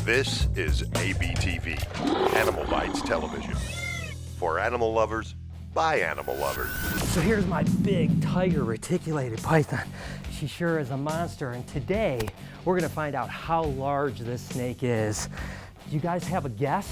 This is ABTV, Animal Bites Television. For animal lovers, by animal lovers. So here's my big tiger reticulated python. She sure is a monster, and today we're gonna find out how large this snake is. Do you guys have a guess?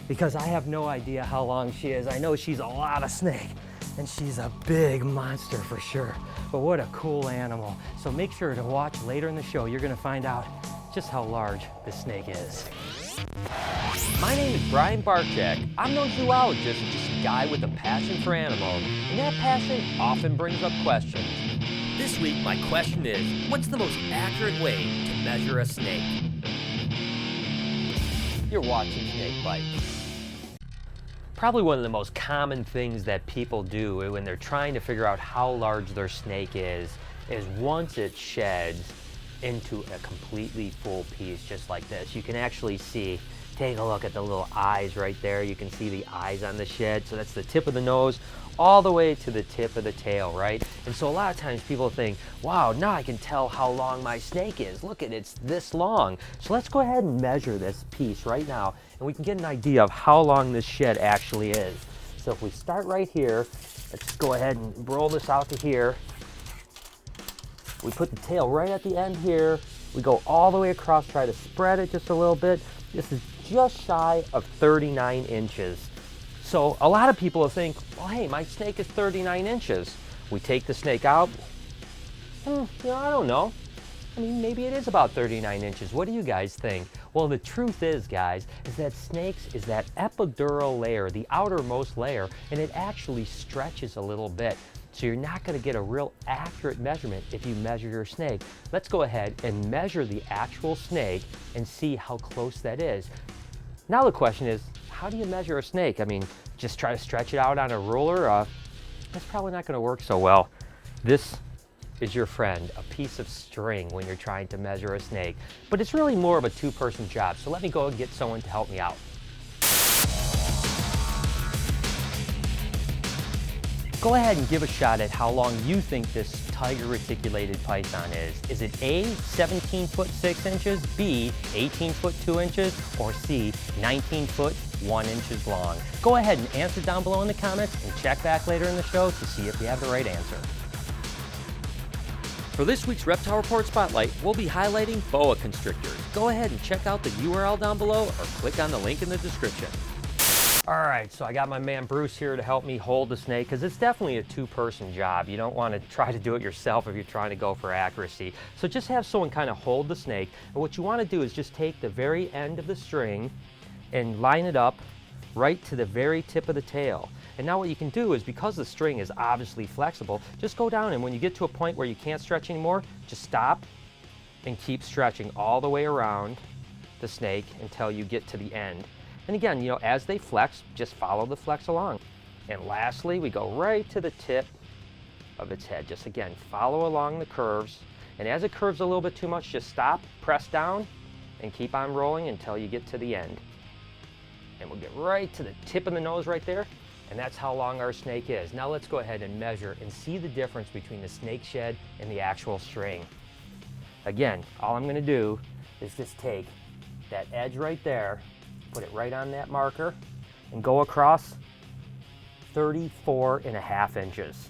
Because I have no idea how long she is. I know she's a lot of snake, and she's a big monster for sure. But what a cool animal. So make sure to watch later in the show. You're gonna find out just how large this snake is. My name is Brian Barczyk. I'm no zoologist, just a guy with a passion for animals, and that passion often brings up questions. This week, my question is, what's the most accurate way to measure a snake? You're watching Snake Bites. Probably one of the most common things that people do when they're trying to figure out how large their snake is once it sheds into a completely full piece, just like this. You can actually see, take a look at the little eyes right there. You can see the eyes on the shed. So that's the tip of the nose all the way to the tip of the tail, right? And so a lot of times people think, wow, now I can tell how long my snake is. Look at it, it's this long. So let's go ahead and measure this piece right now, and we can get an idea of how long this shed actually is. So if we start right here, let's just go ahead and roll this out to here. We put the tail right at the end here. We go all the way across, try to spread it just a little bit. This is just shy of 39 inches. So a lot of people will think, well, hey, my snake is 39 inches. We take the snake out. I don't know. I mean, maybe it is about 39 inches. What do you guys think? Well, the truth is, guys, is that snakes is that epidural layer, the outermost layer, and it actually stretches a little bit. So you're not going to get a real accurate measurement if you measure your snake. Let's go ahead and measure the actual snake and see how close that is. Now the question is, how do you measure a snake? I mean, just try to stretch it out on a ruler? That's probably not going to work so well. This is your friend, a piece of string when you're trying to measure a snake. But it's really more of a two-person job, so let me go and get someone to help me out. Go ahead and give a shot at how long you think this tiger reticulated python is. Is it A, 17 foot 6 inches, B, 18 foot 2 inches, or C, 19 foot 1 inches long? Go ahead and answer down below in the comments and check back later in the show to see if you have the right answer. For this week's Reptile Report Spotlight, we'll be highlighting boa constrictors. Go ahead and check out the URL down below or click on the link in the description. All right, so I got my man Bruce here to help me hold the snake, because it's definitely a two-person job. You don't want to try to do it yourself if you're trying to go for accuracy. So just have someone kind of hold the snake, and what you want to do is just take the very end of the string and line it up right to the very tip of the tail. And now what you can do is, because the string is obviously flexible, just go down, and when you get to a point where you can't stretch anymore, just stop and keep stretching all the way around the snake until you get to the end. And again, you know, as they flex, just follow the flex along. And lastly, we go right to the tip of its head. Just again, follow along the curves. And as it curves a little bit too much, just stop, press down, and keep on rolling until you get to the end. And we'll get right to the tip of the nose right there. And that's how long our snake is. Now let's go ahead and measure and see the difference between the snake shed and the actual string. Again, all I'm gonna do is just take that edge right there, put it right on that marker, and go across 34.5 inches.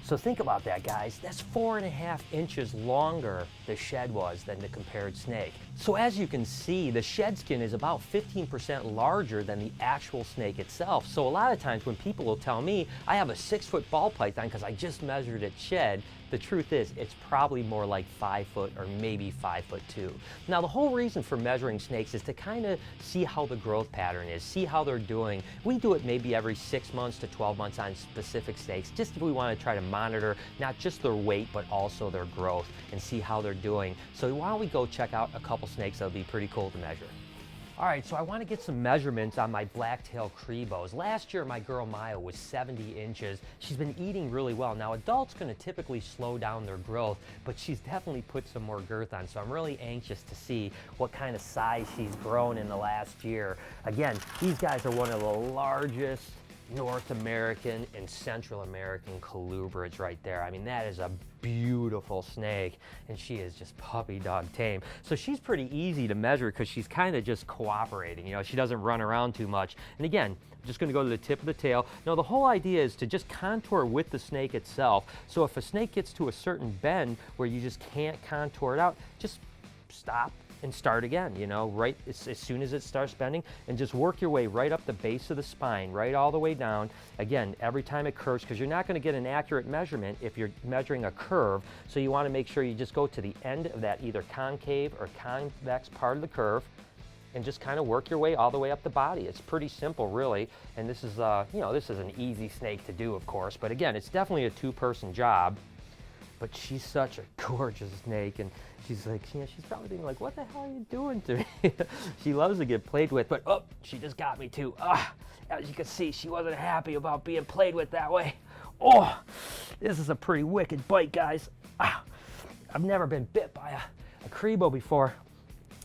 So think about that, guys. That's 4.5 inches longer the shed was than the compared snake. So as you can see, the shed skin is about 15% larger than the actual snake itself. So a lot of times when people will tell me, I have a 6-foot ball python because I just measured its shed, the truth is it's probably more like 5 foot or maybe 5'2". Now the whole reason for measuring snakes is to kind of see how the growth pattern is, see how they're doing. We do it maybe every 6 months to 12 months on specific snakes, just if we want to try to monitor not just their weight but also their growth and see how they're doing. So why don't we go check out a couple snakes that would be pretty cool to measure. All right, so I want to get some measurements on my black-tailed Crebos. Last year, my girl Maya was 70 inches. She's been eating really well. Now, adults going to typically slow down their growth, but she's definitely put some more girth on, so I'm really anxious to see what kind of size she's grown in the last year. Again, these guys are one of the largest North American and Central American colubrids right there. I mean, that is a beautiful snake, and she is just puppy dog tame. So she's pretty easy to measure because she's kind of just cooperating. You know, she doesn't run around too much. And again, I'm just gonna go to the tip of the tail. Now, the whole idea is to just contour with the snake itself. So if a snake gets to a certain bend where you just can't contour it out, just stop and start again, you know, right as soon as it starts bending, and just work your way right up the base of the spine, right all the way down. Again, every time it curves, because you're not going to get an accurate measurement if you're measuring a curve, so you want to make sure you just go to the end of that either concave or convex part of the curve and just kind of work your way all the way up the body. It's pretty simple, really, and this is, you know, this is an easy snake to do, of course, but again, it's definitely a two-person job. But she's such a gorgeous snake, and she's like, you know, she's probably thinking like, what the hell are you doing to me? She loves to get played with, but oh, she just got me too. As you can see, she wasn't happy about being played with that way. Oh, this is a pretty wicked bite, guys. I've never been bit by a Crebo before,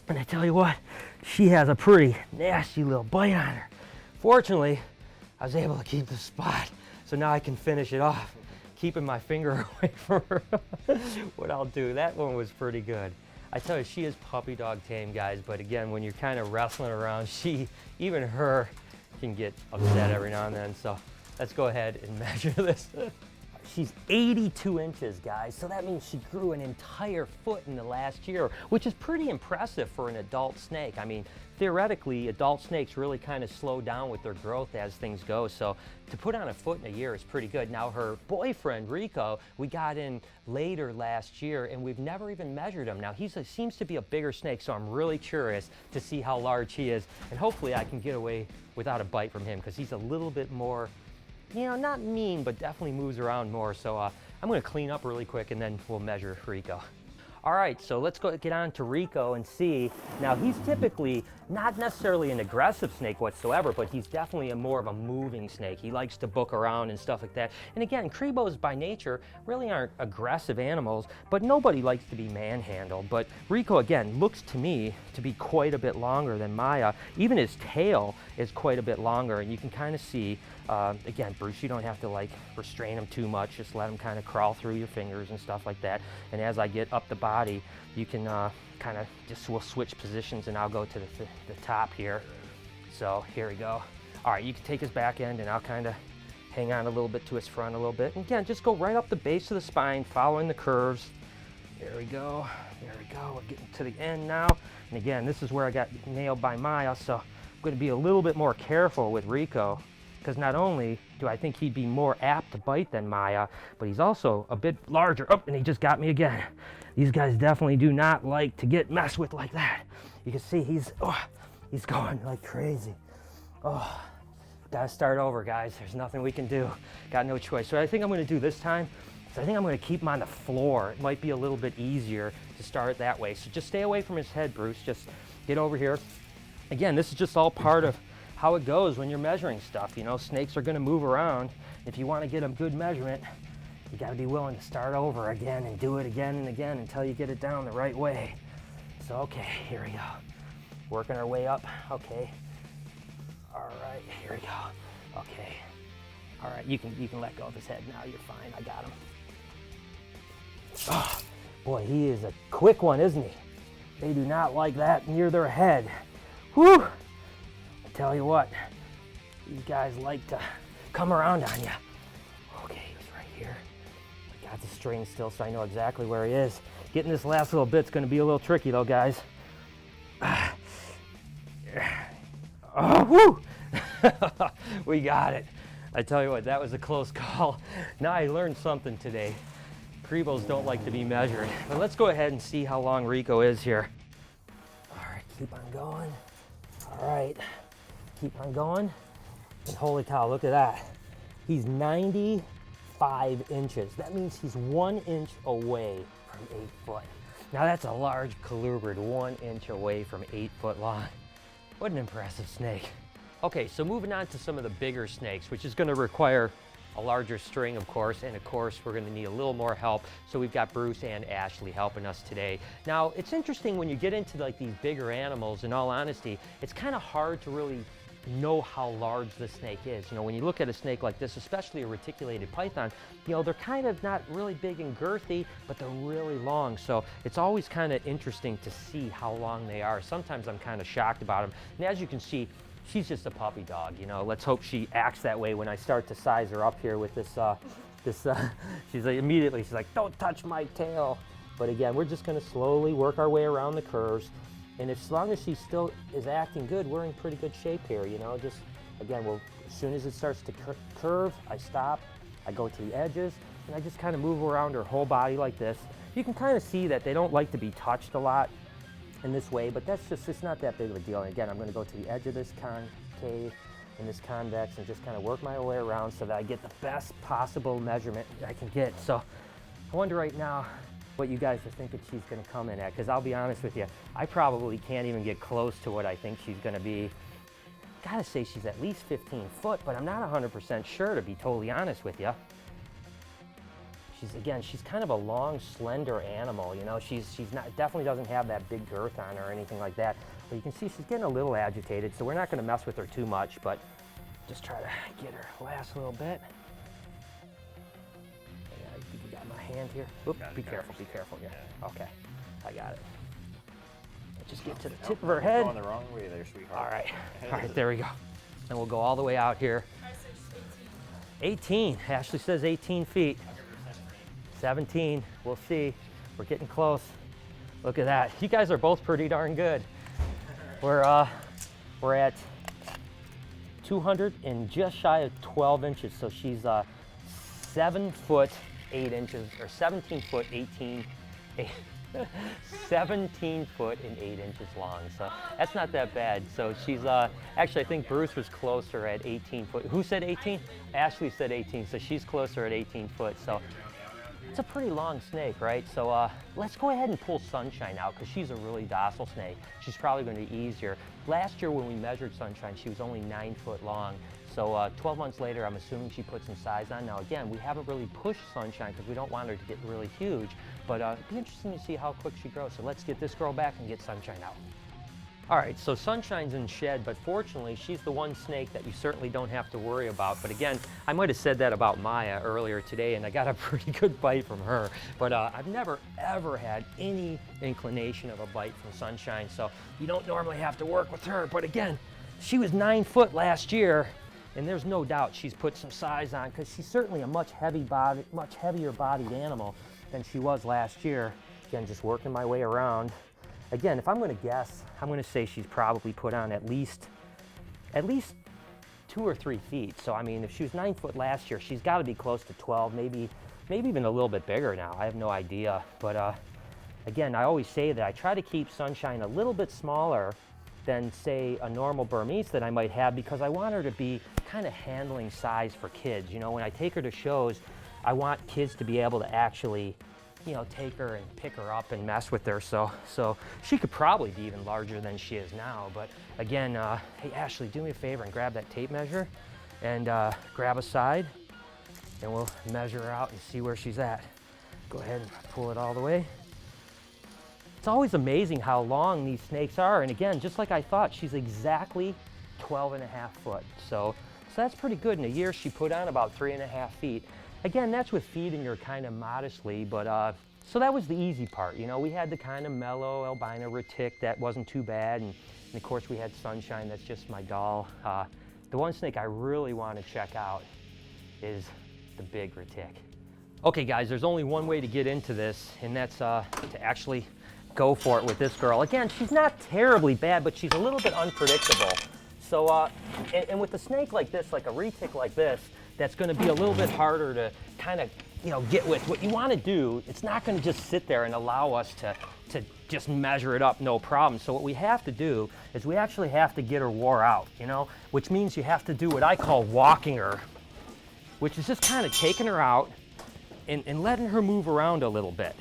and I tell you what, she has a pretty nasty little bite on her. Fortunately, I was able to keep the spot, so now I can finish it off, keeping my finger away from her. What I'll do, that one was pretty good. I tell you, she is puppy dog tame, guys, but again, when you're kind of wrestling around, even her can get upset every now and then, so let's go ahead and measure this. She's 82 inches, guys, so that means she grew an entire foot in the last year, which is pretty impressive for an adult snake. I mean, theoretically, adult snakes really kind of slow down with their growth as things go, so to put on a foot in a year is pretty good. Now, her boyfriend, Rico, we got in later last year, and we've never even measured him. Now, he seems to be a bigger snake, so I'm really curious to see how large he is, and hopefully I can get away without a bite from him, because he's a little bit more, you know, not mean, but definitely moves around more. So I'm gonna clean up really quick and then we'll measure Rico. All right, so let's go get on to Rico and see. Now, he's typically not necessarily an aggressive snake whatsoever, but he's definitely more of a moving snake. He likes to book around and stuff like that. And again, Crebos by nature really aren't aggressive animals, but nobody likes to be manhandled. But Rico, again, looks to me to be quite a bit longer than Maya. Even his tail is quite a bit longer, and you can kind of see, again, Bruce, you don't have to like restrain him too much. Just let him kind of crawl through your fingers and stuff like that. And as I get up the body, you can kind of just, we'll switch positions and I'll go to the top here. So here we go. All right, you can take his back end and I'll kind of hang on a little bit to his front a little bit. And again, just go right up the base of the spine, following the curves. There we go, there we go. We're getting to the end now. And again, this is where I got nailed by Maya, so I'm gonna be a little bit more careful with Rico, because not only do I think he'd be more apt to bite than Maya, but he's also a bit larger. Oh, and he just got me again. These guys definitely do not like to get messed with like that. You can see he's going like crazy. Oh, gotta start over, guys. There's nothing we can do. Got no choice. So what I think I'm gonna do this time is I think I'm gonna keep him on the floor. It might be a little bit easier to start it that way. So just stay away from his head, Bruce. Just get over here. Again, this is just all part of how it goes when you're measuring stuff. You know, snakes are gonna move around. If you wanna get a good measurement, you gotta be willing to start over again and do it again and again until you get it down the right way. So, okay, here we go. Working our way up, okay. All right, here we go, okay. All right, you can let go of his head now, you're fine, I got him. Oh, boy, he is a quick one, isn't he? They do not like that near their head. Whew! I tell you what, these guys like to come around on you. Okay, he's right here. I got the string still, so I know exactly where he is. Getting this last little bit's gonna be a little tricky though, guys. Oh, whoo! We got it. I tell you what, that was a close call. Now I learned something today. Crebos don't like to be measured. But let's go ahead and see how long Rico is here. All right, keep on going. All right, keep on going. And holy cow, look at that. He's 95 inches. That means he's 1 inch away from 8 foot. Now that's a large colubrid, 1 inch away from 8 foot long. What an impressive snake. Okay, so moving on to some of the bigger snakes, which is gonna require a larger string, of course, and of course, we're gonna need a little more help. So we've got Bruce and Ashley helping us today. Now, it's interesting when you get into like these bigger animals, in all honesty, it's kind of hard to really know how large the snake is. You know, when you look at a snake like this, especially a reticulated python, you know, they're kind of not really big and girthy, but they're really long. So it's always kind of interesting to see how long they are. Sometimes I'm kind of shocked about them. And as you can see, she's just a puppy dog, you know. Let's hope she acts that way when I start to size her up here with this, she's like, immediately, she's like, don't touch my tail. But again, we're just gonna slowly work our way around the curves. And as long as she still is acting good, we're in pretty good shape here, you know. Just, again, as soon as it starts to curve, I stop, I go to the edges, and I just kind of move around her whole body like this. You can kind of see that they don't like to be touched a lot in this way, but that's just, it's not that big of a deal. And again, I'm gonna go to the edge of this concave and this convex and just kind of work my way around so that I get the best possible measurement I can get. So I wonder right now what you guys are thinking she's gonna come in at, because I'll be honest with you, I probably can't even get close to what I think she's gonna be. Gotta say she's at least 15 foot, but I'm not 100% sure, to be totally honest with you. She's kind of a long, slender animal, you know. She's not, definitely doesn't have that big girth on her or anything like that. But you can see she's getting a little agitated, so we're not gonna mess with her too much, but just try to get her last little bit. You got my hand here. Oop, be careful, yeah. Okay, I got it. Just get to the tip of her head. Going the wrong way there, sweetheart. All right, there we go. And we'll go all the way out here. 18, Ashley says 18 feet. 17, we'll see. We're getting close. Look at that. You guys are both pretty darn good. We're at 200 and just shy of 12 inches. So she's 7 foot 8 inches, or 17 foot 17 foot and 8 inches long. So that's not that bad. So she's actually, I think Bruce was closer at 18 foot. Who said 18? Ashley said 18. So she's closer at 18 foot. So it's a pretty long snake, right? So let's go ahead and pull Sunshine out, because she's a really docile snake. She's probably going to be easier. Last year when we measured Sunshine, she was only 9 foot long. So 12 months later, I'm assuming she put some size on. Now again, we haven't really pushed Sunshine because we don't want her to get really huge, but it'd be interesting to see how quick she grows. So let's get this girl back and get Sunshine out. All right, so Sunshine's in shed, but fortunately, she's the one snake that you certainly don't have to worry about. But again, I might have said that about Maya earlier today, and I got a pretty good bite from her. But I've never, ever had any inclination of a bite from Sunshine, so you don't normally have to work with her. But again, she was 9 foot last year, and there's no doubt she's put some size on, because she's certainly a much heavier bodied animal than she was last year. Again, just working my way around. Again, if I'm going to guess, I'm going to say she's probably put on at least 2 or 3 feet. So I mean, if she was 9 foot last year, she's got to be close to 12, maybe even a little bit bigger now. I have no idea. But again, I always say that I try to keep Sunshine a little bit smaller than, say, a normal Burmese that I might have, because I want her to be kind of handling size for kids. You know, when I take her to shows, I want kids to be able to actually, you know, take her and pick her up and mess with her. So she could probably be even larger than she is now. But again, hey Ashley, do me a favor and grab that tape measure and grab a side, and we'll measure her out and see where she's at. Go ahead and pull it all the way. It's always amazing how long these snakes are. And again, just like I thought, she's exactly 12.5 foot. So that's pretty good. In a year, she put on about 3.5 feet. Again, that's with feeding her kind of modestly, but so that was the easy part. You know, we had the kind of mellow albino retic that wasn't too bad, and of course we had Sunshine, that's just my doll. The one snake I really want to check out is the big retic. Okay guys, there's only one way to get into this, and that's to actually go for it with this girl. Again, she's not terribly bad, but she's a little bit unpredictable. So, and with a snake like this, like a retic like this, that's going to be a little bit harder to kind of, you know, get with. What you want to do, it's not going to just sit there and allow us to just measure it up, no problem. So what we have to do is we actually have to get her wore out, you know, which means you have to do what I call walking her, which is just kind of taking her out and letting her move around a little bit.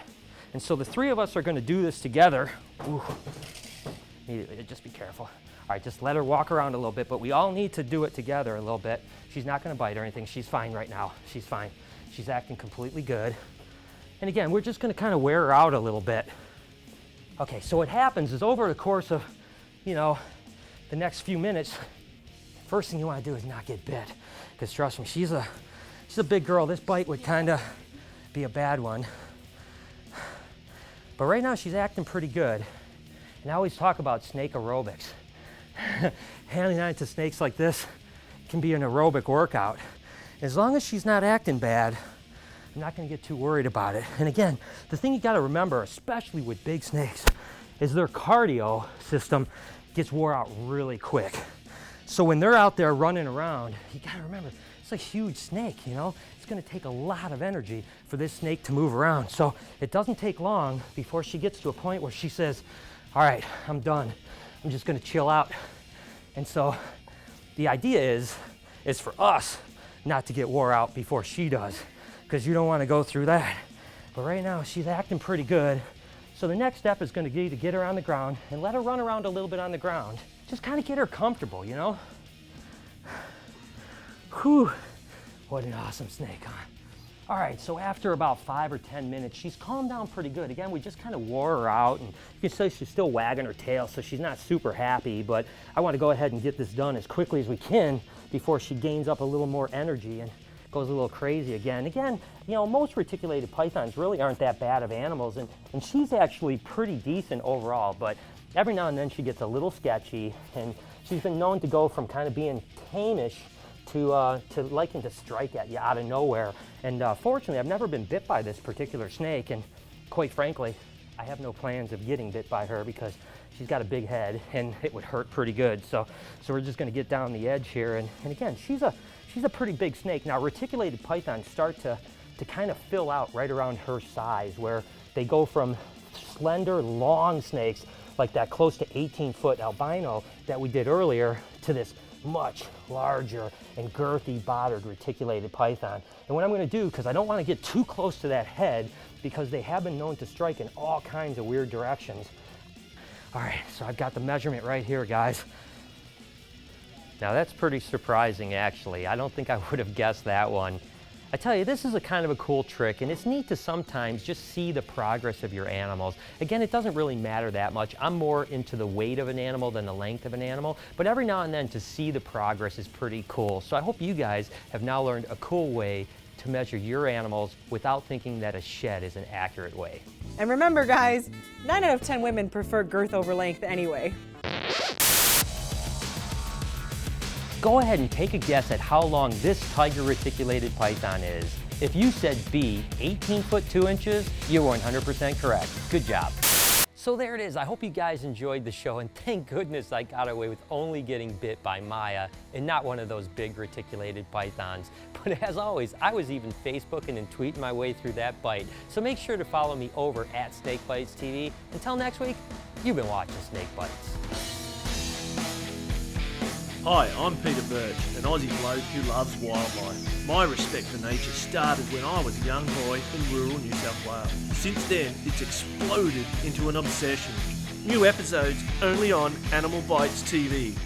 And so the three of us are going to do this together. Ooh. Immediately, just be careful. All right, just let her walk around a little bit, but we all need to do it together a little bit. She's not gonna bite or anything. She's fine right now. She's fine. She's acting completely good. And again, we're just gonna kind of wear her out a little bit. Okay, so what happens is over the course of, you know, the next few minutes, first thing you want to do is not get bit, because trust me, she's a big girl. This bite would kind of be a bad one. But right now she's acting pretty good. And I always talk about snake aerobics. Handing on to snakes like this can be an aerobic workout. As long as she's not acting bad, I'm not going to get too worried about it. And again, the thing you got to remember, especially with big snakes, is their cardio system gets wore out really quick. So when they're out there running around, you got to remember, it's a huge snake, you know? It's going to take a lot of energy for this snake to move around. So it doesn't take long before she gets to a point where she says, all right, I'm done. I'm just going to chill out. And so the idea is for us not to get wore out before she does, because you don't want to go through that. But right now she's acting pretty good. So the next step is going to be to get her on the ground and let her run around a little bit on the ground. Just kind of get her comfortable, you know? Whew, what an awesome snake, huh? All right, so after about 5 or 10 minutes, she's calmed down pretty good. Again, we just kind of wore her out, and you can say she's still wagging her tail, so she's not super happy, but I want to go ahead and get this done as quickly as we can before she gains up a little more energy and goes a little crazy again. Again, you know, most reticulated pythons really aren't that bad of animals, and she's actually pretty decent overall, but every now and then she gets a little sketchy, and she's been known to go from kind of being tamish to liking to strike at you out of nowhere. And fortunately, I've never been bit by this particular snake, and quite frankly, I have no plans of getting bit by her because she's got a big head and it would hurt pretty good. So we're just gonna get down the edge here. And again, she's a pretty big snake. Now, reticulated pythons start to kind of fill out right around her size, where they go from slender, long snakes like that close to 18-foot albino that we did earlier to this much larger and girthy bodied reticulated python. And what I'm going to do, because I don't want to get too close to that head, because they have been known to strike in all kinds of weird directions. All right, so I've got the measurement right here, guys. Now that's pretty surprising, actually. I don't think I would have guessed that one. I tell you, this is a kind of a cool trick, and it's neat to sometimes just see the progress of your animals. Again, it doesn't really matter that much. I'm more into the weight of an animal than the length of an animal, but every now and then to see the progress is pretty cool. So I hope you guys have now learned a cool way to measure your animals without thinking that a shed is an accurate way. And remember, guys, 9 out of 10 women prefer girth over length anyway. Go ahead and take a guess at how long this tiger reticulated python is. If you said B, 18 foot 2 inches, you're 100% correct. Good job. So there it is. I hope you guys enjoyed the show, and thank goodness I got away with only getting bit by Maya and not one of those big reticulated pythons. But as always, I was even Facebooking and tweeting my way through that bite. So make sure to follow me over at SnakeBytesTV. Until next week, you've been watching Snake Bites. Hi, I'm Peter Birch, an Aussie bloke who loves wildlife. My respect for nature started when I was a young boy in rural New South Wales. Since then, it's exploded into an obsession. New episodes only on AnimalBytesTV.